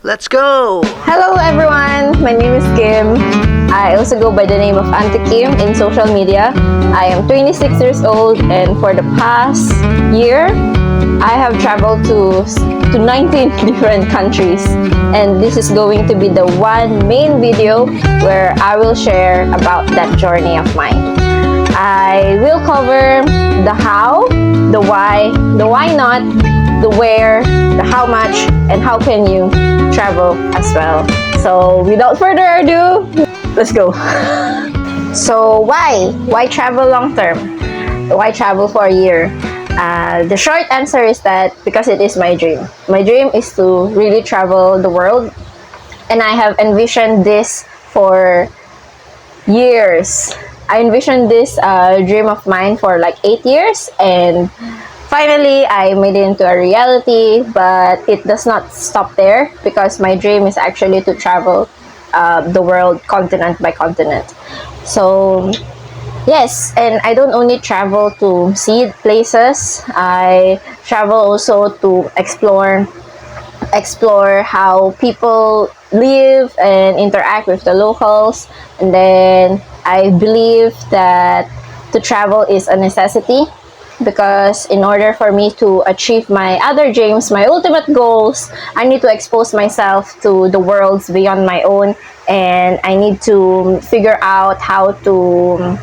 Let's go! Hello everyone, my name is Kim. I also go by the name of Auntie Kim in social media. I am 26 years old and for the past year, I have traveled to 19 different countries. And this is going to be the one main video where I will share about that journey of mine. I will cover the how, the why not, the where, the how much, and how can you travel as well. So without further ado, let's go. So why travel long term? Why travel for a year? The short answer is that because it is my dream. My dream is to really travel the world, and I have envisioned this for years. I envisioned this dream of mine for like 8 years, and finally I made it into a reality. But it does not stop there, because my dream is actually to travel the world continent by continent. So yes, and I don't only travel to see places, I travel also to explore how people live and interact with the locals. And then I believe that to travel is a necessity, because in order for me to achieve my other dreams, my ultimate goals, I need to expose myself to the worlds beyond my own, and I need to figure out how to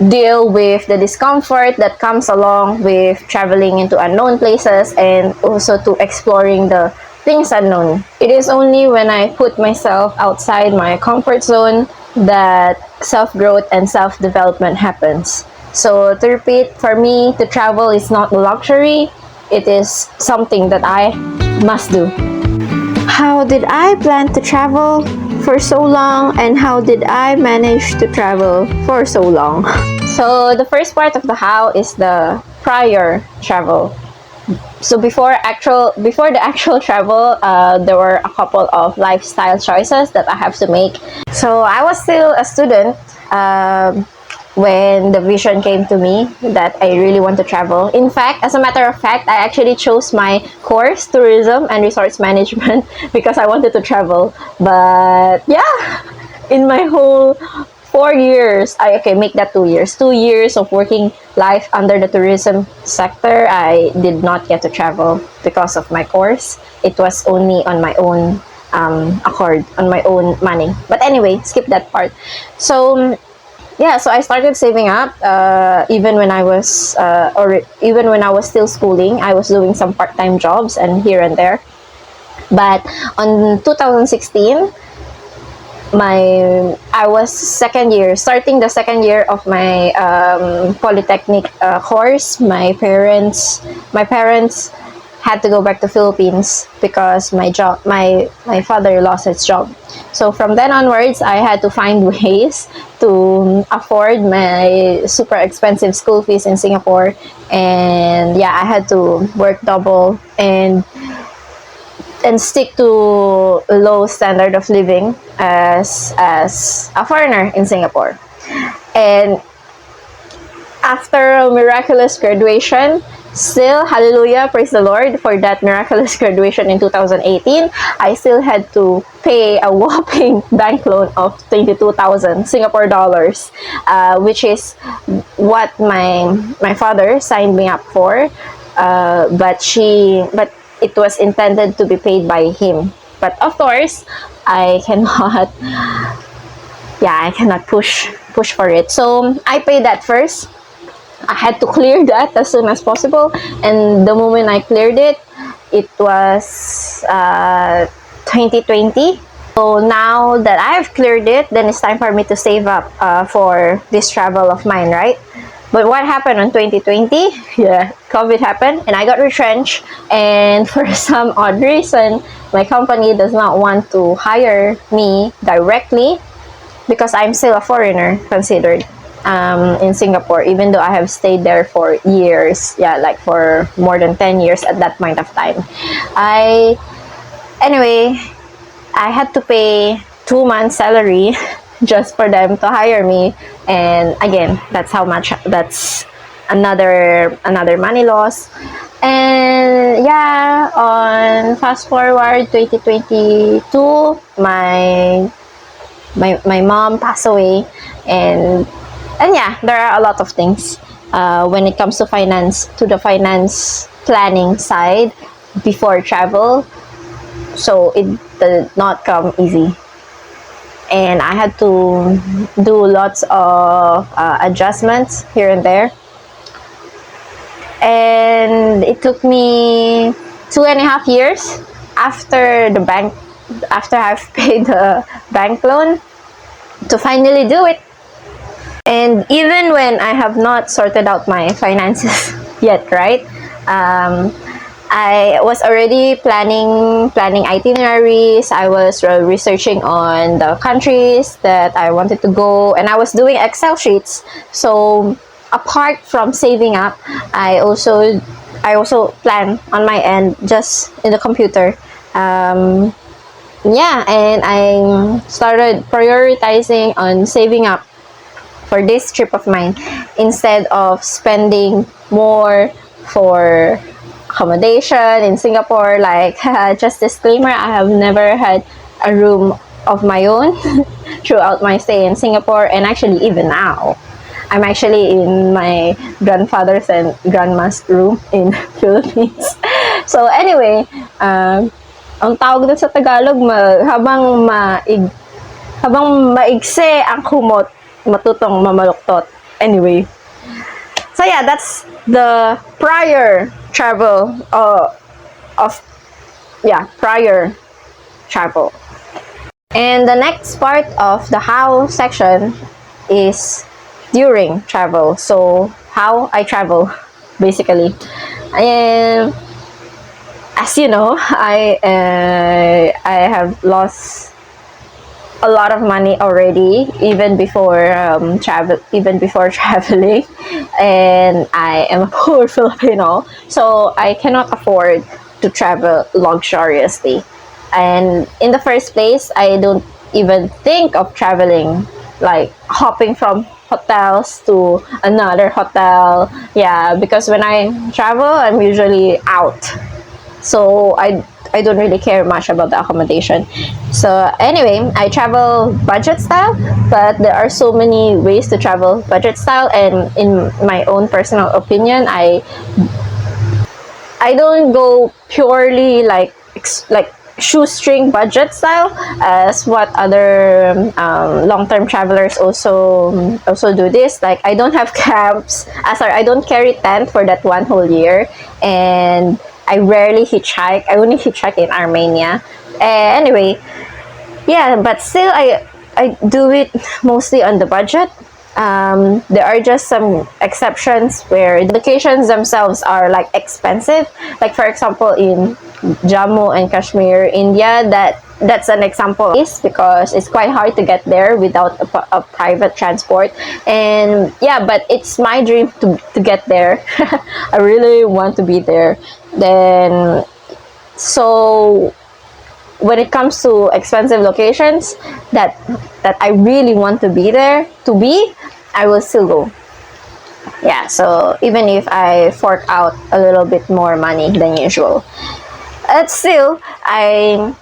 deal with the discomfort that comes along with traveling into unknown places, and also to exploring the things unknown. It is only when I put myself outside my comfort zone that self-growth and self-development happens. So to repeat, for me, to travel is not a luxury, it is something that I must do. How did I plan to travel for so long, and how did I manage to travel for so long? So the first part of the how is the prior travel. So before the actual travel, there were a couple of lifestyle choices that I have to make. So I was still a student when the vision came to me that I really want to travel. In fact, as a matter of fact, I actually chose my course, Tourism and Resorts Management, because I wanted to travel. But yeah, in my whole 4 years, make that 2 years. 2 years of working life under the tourism sector, I did not get to travel because of my course. It was only on my own accord, on my own money. But anyway, skip that part. So yeah, so I started saving up even when I was still schooling. I was doing some part-time jobs and here and there. But on 2016, I was starting the second year of my polytechnic course. My parents had to go back to Philippines because my father lost his job. So from then onwards, I had to find ways to afford my super expensive school fees in Singapore. And yeah, I had to work double and stick to a low standard of living as a foreigner in Singapore. And after a miraculous graduation, still, hallelujah, praise the Lord for that miraculous graduation in 2018, I still had to pay a whopping bank loan of 22,000 Singapore dollars, which is what my father signed me up for, but it was intended to be paid by him. But of course, I cannot push for it. So I paid that first. I had to clear that as soon as possible, and the moment I cleared it, it was 2020. So now that I've cleared it, then it's time for me to save up for this travel of mine, right? But what happened in 2020? Yeah, COVID happened and I got retrenched, and for some odd reason, my company does not want to hire me directly because I'm still a foreigner considered in Singapore, even though I have stayed there for years. Yeah, like for more than 10 years at that point of time. Anyway, I had to pay 2 months salary just for them to hire me, and again, that's another money loss. And yeah, on fast forward 2022, my mom passed away, and yeah, there are a lot of things when it comes to the finance planning side before travel. So it did not come easy, and I had to do lots of adjustments here and there, and it took me 2.5 years after I've paid the bank loan to finally do it. And even when I have not sorted out my finances yet, right? I was already planning itineraries. I was researching on the countries that I wanted to go, and I was doing Excel sheets. So apart from saving up, I also plan on my end just in the computer. Yeah, and I started prioritizing on saving up for this trip of mine instead of spending more for accommodation in Singapore. Like, just disclaimer, I have never had a room of my own throughout my stay in Singapore, and actually even now I'm actually in my grandfather's and grandma's room in Philippines. So anyway, ang tawag dun sa Tagalog, habang maigse ang kumot, matutong mamaluktot. Anyway, so yeah, that's the prior travel prior travel. And the next part of the how section is during travel. So how I travel, basically. And as you know, I have lost a lot of money already, even before traveling, and I am a poor Filipino, so I cannot afford to travel luxuriously. And in the first place, I don't even think of traveling, like hopping from hotels to another hotel. Yeah, because when I travel, I'm usually out, so I don't really care much about the accommodation. So anyway, I travel budget style, but there are so many ways to travel budget style, and in my own personal opinion, I don't go purely like shoestring budget style as what other long-term travelers also do this. Like, I don't have camps. I don't carry tent for that one whole year, and I rarely hitchhike. I only hitchhike in Armenia. Anyway, yeah, but still, I do it mostly on the budget. There are just some exceptions where the locations themselves are like expensive. Like, for example, in Jammu and Kashmir, India, that's an example, because it's quite hard to get there without a private transport. And yeah, but it's my dream to get there. I really want to be there. Then, so when it comes to expensive locations that I really want to be there, I will still go. Yeah, so even if I fork out a little bit more money than usual, but still, I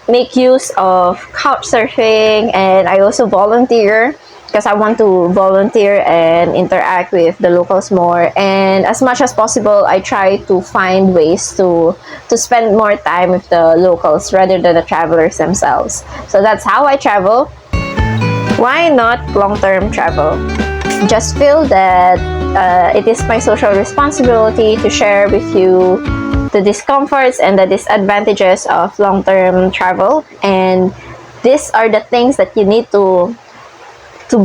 make use of couch surfing, and I also volunteer because I want to volunteer and interact with the locals more. And as much as possible, I try to find ways to spend more time with the locals rather than the travelers themselves. So that's how I travel. Why not long-term travel? Just feel that it is my social responsibility to share with you the discomforts and the disadvantages of long-term travel, and these are the things that you need to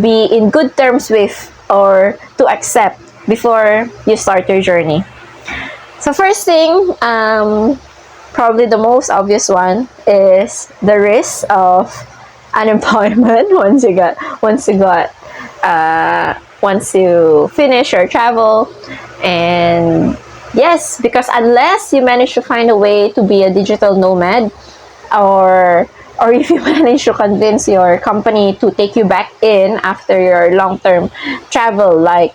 be in good terms with, or to accept before you start your journey. So first thing, probably the most obvious one, is the risk of unemployment once you finish your travel. And yes, because unless you manage to find a way to be a digital nomad, or if you manage to convince your company to take you back in after your long-term travel, like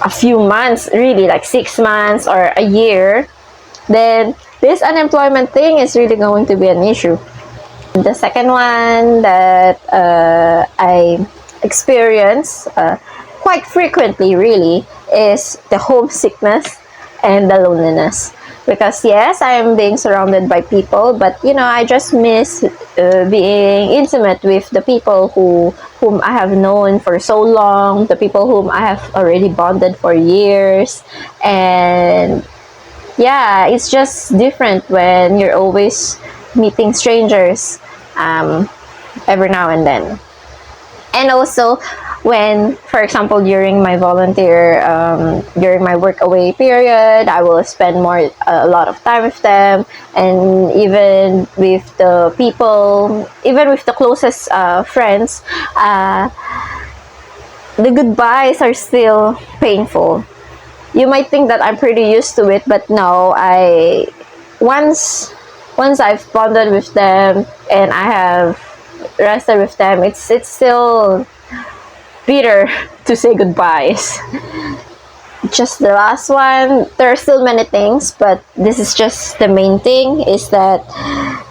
a few months, really like 6 months or a year, then this unemployment thing is really going to be an issue. The second one that I experience quite frequently really is the homesickness and the loneliness. Because yes, I am being surrounded by people, but you know, I just miss being intimate with the people whom I have known for so long, the people whom I have already bonded for years. And yeah, it's just different when you're always meeting strangers every now and then. And also when, for example, during my during my work away period, I will spend a lot of time with them, and even with the people, even with the closest friends, the goodbyes are still painful. You might think that I'm pretty used to it, but no, once I've bonded with them and I have rested with them, it's still bitter to say goodbyes. Just the last one, there are still many things, but this is just the main thing, is that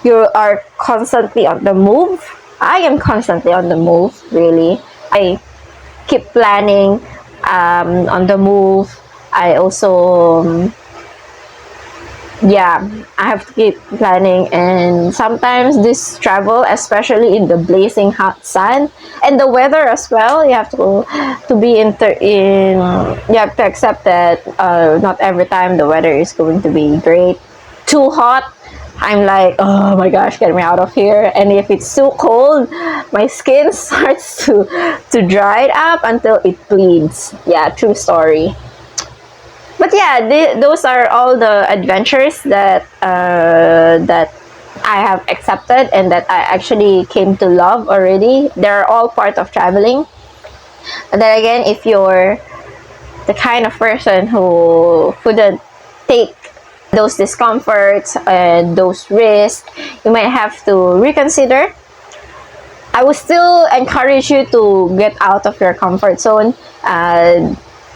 you are constantly on the move. I am constantly on the move, really. I keep planning on the move. I also I have to keep planning, and sometimes this travel, especially in the blazing hot sun and the weather as well, you have to be you have to accept that not every time the weather is going to be great. Too hot, I'm like, oh my gosh, get me out of here. And if it's too cold, my skin starts to dry up until it bleeds. Yeah, true story. But yeah, those are all the adventures that I have accepted and that I actually came to love already. They're all part of traveling. And then again, if you're the kind of person who couldn't take those discomforts and those risks, you might have to reconsider. I would still encourage you to get out of your comfort zone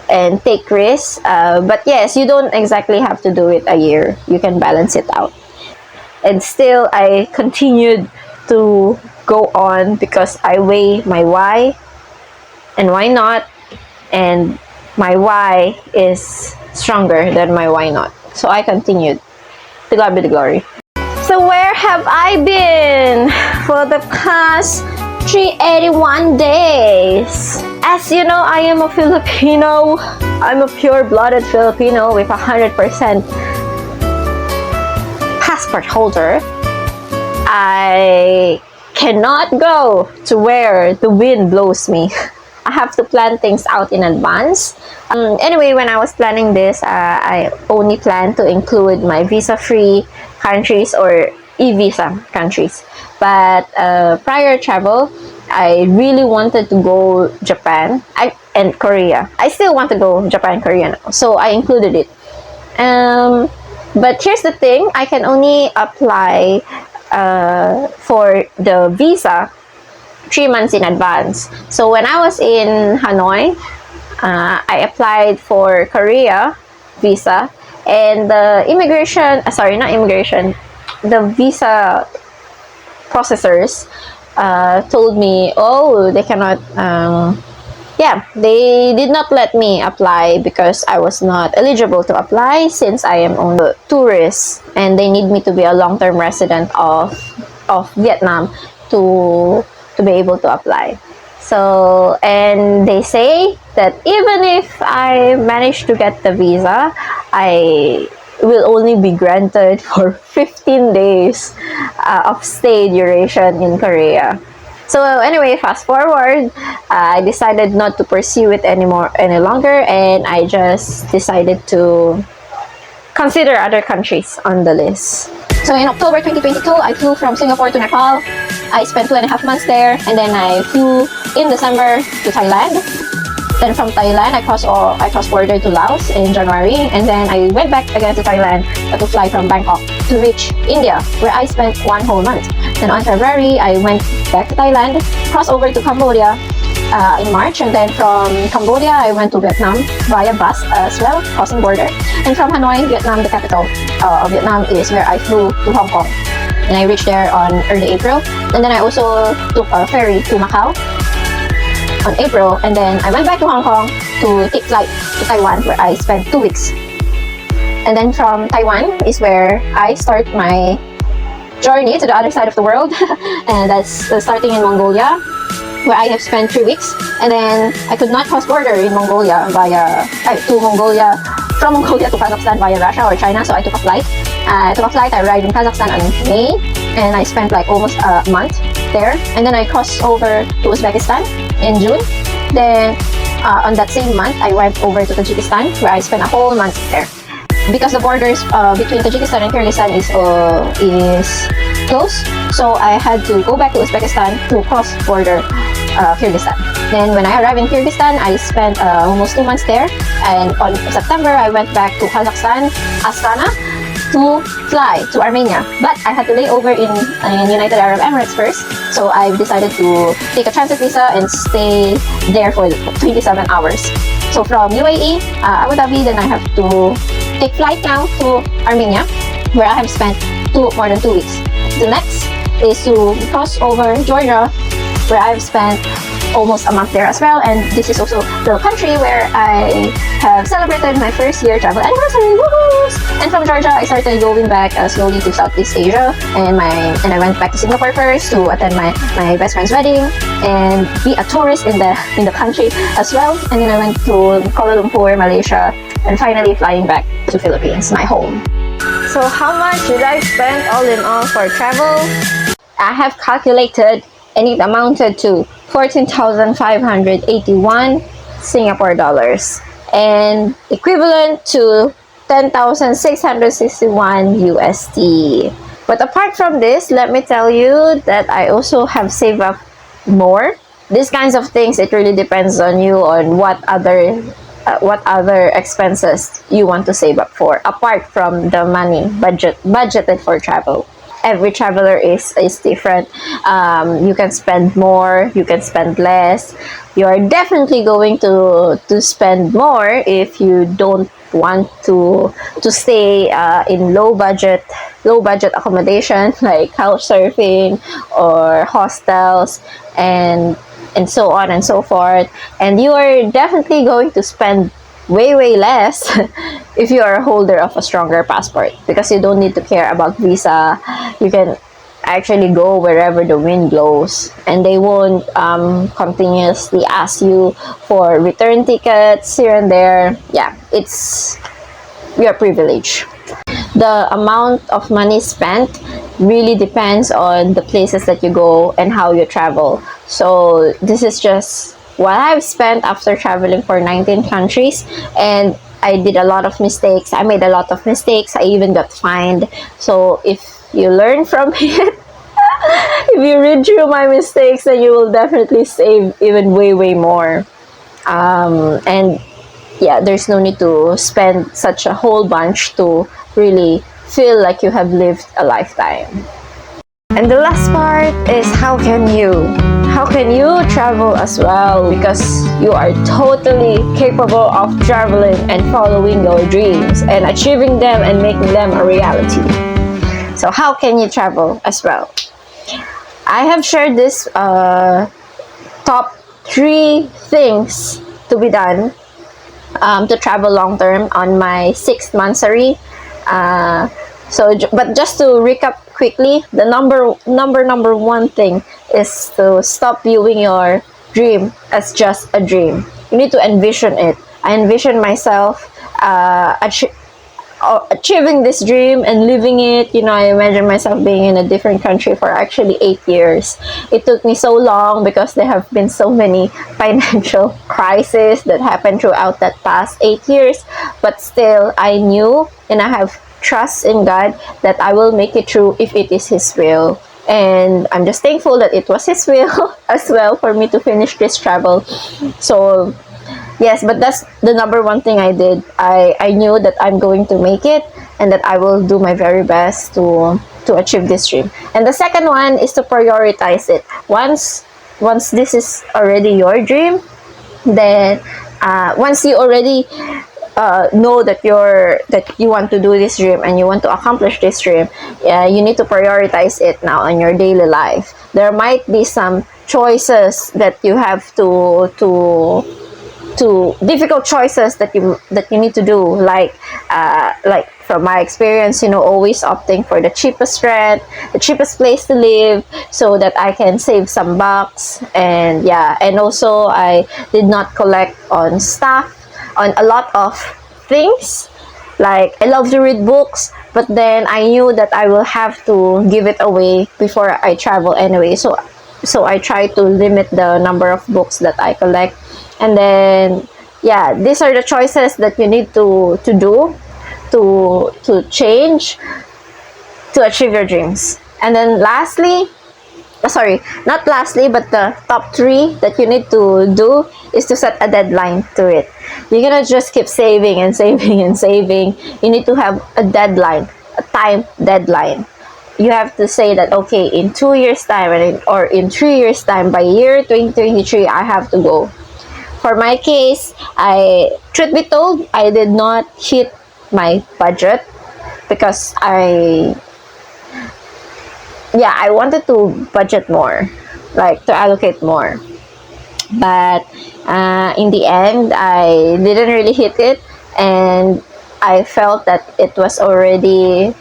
and take risks, but yes, you don't exactly have to do it a year. You can balance it out. And still, I continued to go on because I weigh my why and why not, and my why is stronger than my why not. So I continued. To God be the glory. So where have I been for the past 381 days? As you know, I am a Filipino. I'm a pure-blooded Filipino with 100% passport holder. I cannot go to where the wind blows me. I have to plan things out in advance. Anyway, when I was planning this, I only plan to include my visa-free countries or e-visa countries. But prior travel, I really wanted to go Japan and Korea. I still want to go Japan and Korea now, so I included it. But here's the thing, I can only apply for the visa 3 months in advance. So when I was in Hanoi, I applied for Korea visa, and the the visa processors told me, oh, they cannot, they did not let me apply because I was not eligible to apply since I am on the tourist, and they need me to be a long-term resident of Vietnam to be able to apply. So, and they say that even if I manage to get the visa, I will only be granted for 15 days of stay duration in Korea. So anyway, fast forward, I decided not to pursue it any longer, and I just decided to consider other countries on the list. So in October 2022, I flew from Singapore to Nepal. I spent 2.5 months there, and then I flew in December to Thailand. Then from Thailand, I crossed border to Laos in January, and then I went back again to Thailand to fly from Bangkok to reach India, where I spent 1 whole month. Then on February, I went back to Thailand, crossed over to Cambodia, in March. And then from Cambodia, I went to Vietnam via bus as well, crossing border. And from Hanoi, Vietnam, the capital of Vietnam, is where I flew to Hong Kong. And I reached there on early April. And then I also took a ferry to Macau on April. And then I went back to Hong Kong to take flight to Taiwan, where I spent 2 weeks. And then from Taiwan is where I start my journey to the other side of the world. And that's starting in Mongolia, where I have spent 3 weeks. And then I could not cross border in Mongolia from Mongolia to Kazakhstan via Russia or China, so I took a flight. I arrived in Kazakhstan on May, and I spent like almost a month there. And then I crossed over to Uzbekistan in June. Then on that same month, I went over to Tajikistan, where I spent a whole month there. Because the borders between Tajikistan and Kyrgyzstan is close, so I had to go back to Uzbekistan to cross border Kyrgyzstan. Then when I arrived in Kyrgyzstan, I spent almost 2 months there, and on September I went back to Kazakhstan, Astana, to fly to Armenia. But I had to lay over in United Arab Emirates first, so I decided to take a transit visa and stay there for 27 hours. So from UAE, Abu Dhabi, then I have to take flight now to Armenia, where I have spent more than 2 weeks. The next is to cross over Georgia, where I have spent almost a month there as well. And this is also the country where I have celebrated my first year travel anniversary. Woohoo! And from Georgia, I started going back slowly to Southeast Asia, and I went back to Singapore first to attend my best friend's wedding and be a tourist in the country as well. And then I went to Kuala Lumpur, Malaysia, and finally flying back to Philippines, my home. So how much did I spend all in all for travel? I have calculated, and it amounted to 14,581 Singapore dollars, and equivalent to 10,661 USD. But apart from this, let me tell you that I also have saved up more. These kinds of things, it really depends on you, on what other expenses you want to save up for, apart from the money budgeted for travel. Every traveler is different. You can spend more, you can spend less. You are definitely going to spend more if you don't want to stay in low budget accommodation like couch surfing or hostels and so on and so forth. And you are definitely going to spend way less if you are a holder of a stronger passport, because you don't need to care about visa. You can actually go wherever the wind blows, and they won't continuously ask you for return tickets here and there. Yeah, it's your privilege. The amount of money spent really depends on the places that you go and how you travel. So this is just what I've spent after traveling for 19 countries, and I did a lot of mistakes. I made a lot of mistakes. I even got fined. So if you learn from it, if you read through my mistakes, then you will definitely save even way more. And yeah, there's no need to spend such a whole bunch to really feel like you have lived a lifetime. And the last part is how can you travel as well, because you are totally capable of traveling and following your dreams and achieving them and making them a reality. So how can you travel as well? I have shared this top 3 things to be done to travel long term on my 6th monthsary. But just to recap quickly, the number one thing is to stop viewing your dream as just a dream. You need to envision it. I envision myself achieving this dream and living it. I imagine myself being in a different country for actually 8 years. It took me so long because there have been so many financial crises that happened throughout that past 8 years. But still, I knew, and I have trust in God that I will make it through if it is His will. And I'm just thankful that it was His will as well for me to finish this travel. So yes, but that's the number one thing I did. I knew that I'm going to make it and that I will do my very best to achieve this dream. And the second one is to prioritize it. Once once this is already your dream, then once you already know that you want to do this dream and you want to accomplish this dream, you need to prioritize it now in your daily life. There might be some choices that you have to difficult choices that you need to do, like from my experience, always opting for the cheapest rent, the cheapest place to live, so that I can save some bucks. And and also I did not collect on stuff, on a lot of things. Like, I love to read books, but then I knew that I will have to give it away before I travel anyway, so I try to limit the number of books that I collect. And then these are the choices that you need to do to change to achieve your dreams. And then lastly, not lastly, but the top 3 that you need to do is to set a deadline to it. You're gonna just keep saving and saving and saving. You need to have a deadline, a time deadline. You have to say that, okay, in 2 years time or in 3 years time, by year 2023, I have to go. For my case, truth be told, I did not hit my budget because I wanted to budget more, like to allocate more. But in the end, I didn't really hit it, and I felt that it was already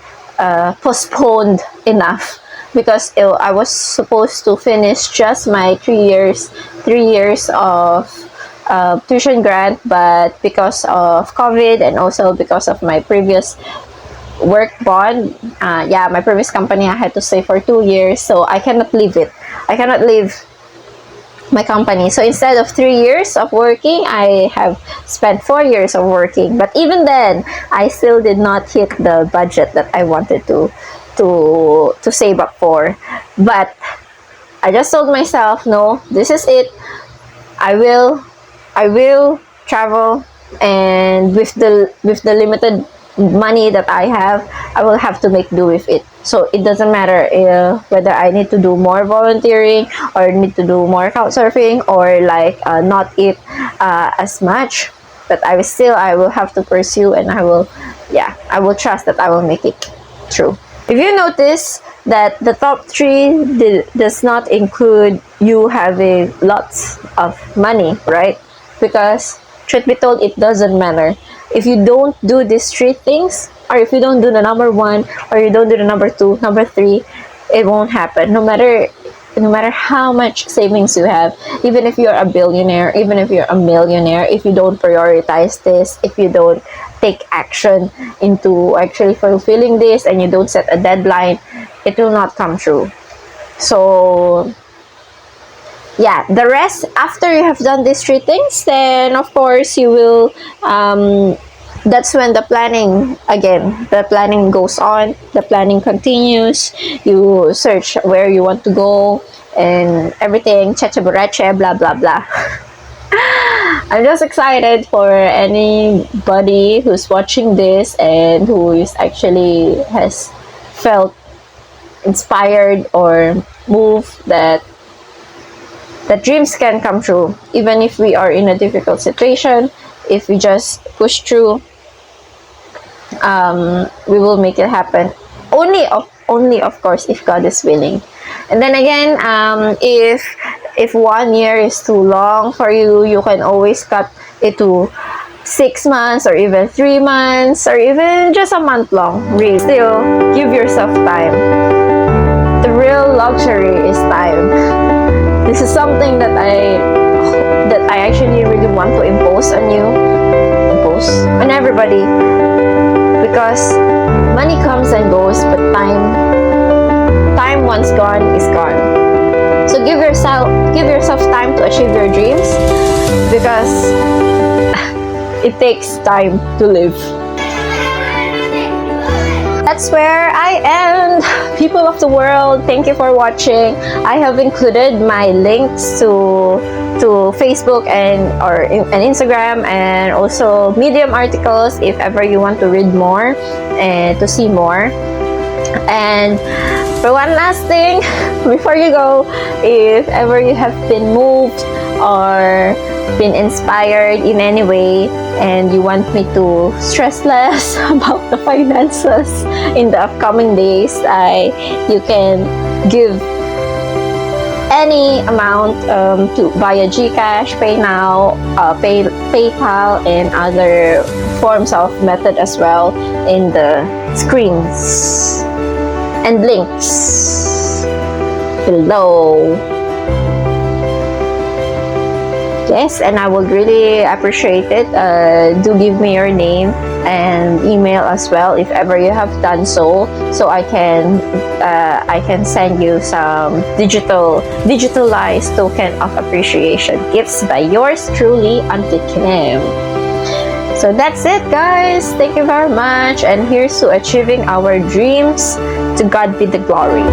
postponed enough, because I was supposed to finish just my 3 years of tuition grant, but because of COVID and also because of my previous work bond, my previous company, I had to stay for 2 years, so I cannot leave it. I cannot leave my company. So instead of 3 years of working, I have spent 4 years of working. But even then, I still did not hit the budget that I wanted to save up for. But I just told myself, no, this is it. I will travel, and with the limited money that I have, I will have to make do with it. So it doesn't matter whether I need to do more volunteering or need to do more couch surfing, or like not eat as much, but I will have to pursue, and I will trust that I will make it through. If you notice that the top 3 does not include you having lots of money, right? Because truth be told, it doesn't matter. If you don't do these 3 things, or if you don't do the number 1, or you don't do the number 2, number 3, it won't happen. No matter how much savings you have, even if you're a billionaire, even if you're a millionaire, if you don't prioritize this, if you don't take action into actually fulfilling this, and you don't set a deadline, it will not come true. So the rest, after you have done these 3 things, then of course you will that's when the planning goes on, the planning continues. You search where you want to go and everything, cheche boreche, blah blah blah. I'm just excited for anybody who's watching this and who is actually has felt inspired or moved that dreams can come true, even if we are in a difficult situation. If we just push through, we will make it happen. Only of course if God is willing. And then again, if 1 year is too long for you, you can always cut it to 6 months, or even 3 months, or even just a month long. Really, still give yourself time. The real luxury is time. This is something that I actually really want to impose on everybody, because money comes and goes, but time once gone is gone. So give yourself time to achieve your dreams, because it takes time to live. That's where I end. People of the world, thank you for watching. I have included my links to Facebook and Instagram, and also Medium articles if ever you want to read more and to see more. And But one last thing before you go, if ever you have been moved or been inspired in any way and you want me to stress less about the finances in the upcoming days, you can give any amount to via GCash, PayNow, PayPal, and other forms of method as well in the screens and links below. Yes, and I would really appreciate it. Do give me your name and email as well if ever you have done so I can send you some digitalized token of appreciation gifts by yours truly, Auntie Kim. So that's it, guys. Thank you very much, and here's to achieving our dreams. To God be the glory.